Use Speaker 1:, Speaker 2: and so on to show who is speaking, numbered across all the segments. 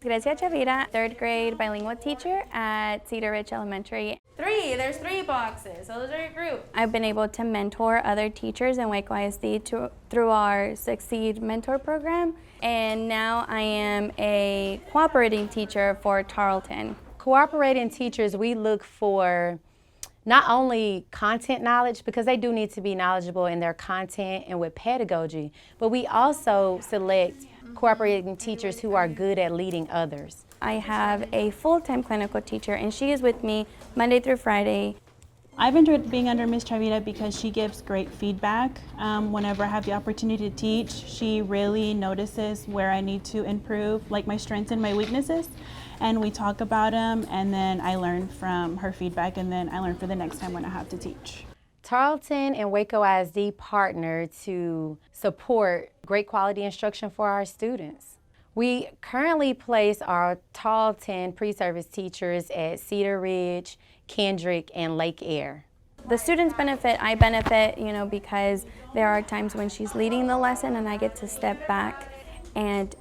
Speaker 1: Grecia Chavira, third grade bilingual teacher at Cedar Ridge Elementary. There's three boxes, so those are your group. I've been able to mentor other teachers in Waco ISD through our Succeed Mentor program, and now I am a cooperating teacher for Tarleton.
Speaker 2: Cooperating teachers, we look for not only content knowledge, because they do need to be knowledgeable in their content and with pedagogy, but we also select cooperating teachers who are good at leading others.
Speaker 1: I have a full-time clinical teacher, and she is with me Monday through Friday.
Speaker 3: I've enjoyed being under Ms. Chavira because she gives great feedback. Whenever I have the opportunity to teach, she really notices where I need to improve, like my strengths and my weaknesses, and we talk about them, and then I learn from her feedback, and then I learn for the next time when I have to teach.
Speaker 2: Tarleton and Waco ISD partner to support great quality instruction for our students. We currently place our Tarleton pre-service teachers at Cedar Ridge, Kendrick, and Lake Air.
Speaker 1: The students benefit, I benefit, because there are times when she's leading the lesson and I get to step back and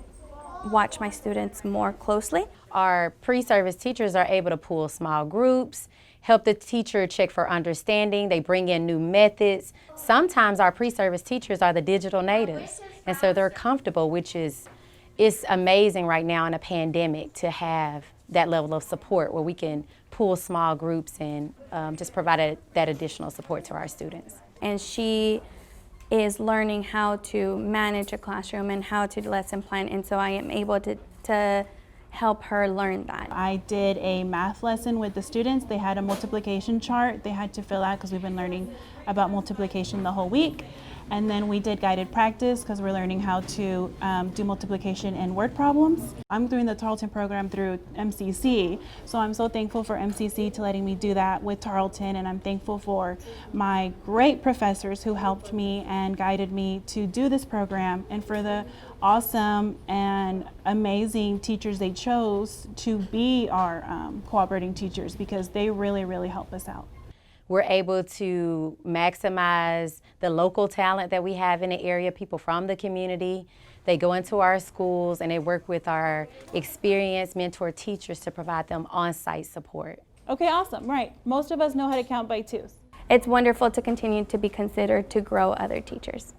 Speaker 1: watch my students more closely.
Speaker 2: Our pre-service teachers are able to pull small groups, help the teacher check for understanding. They bring in new methods. Sometimes our pre-service teachers are the digital natives, and so they're comfortable, which is it's amazing right now in a pandemic to have that level of support where we can pull small groups and just provide that additional support to our students.
Speaker 1: And she is learning how to manage a classroom and how to lesson plan, and so I am able to help her learn that.
Speaker 3: I did a math lesson with the students. They had a multiplication chart they had to fill out because we've been learning about multiplication the whole week. And then we did guided practice because we're learning how to do multiplication and word problems. I'm doing the Tarleton program through MCC, so I'm so thankful for MCC to letting me do that with Tarleton, and I'm thankful for my great professors who helped me and guided me to do this program, and for the awesome and amazing teachers they chose to be our cooperating teachers, because they really, really help us out.
Speaker 2: We're able to maximize the local talent that we have in the area, people from the community. They go into our schools and they work with our experienced mentor teachers to provide them on-site support.
Speaker 3: Okay, awesome, right. Most of us know how to count by twos.
Speaker 1: It's wonderful to continue to be considered to grow other teachers.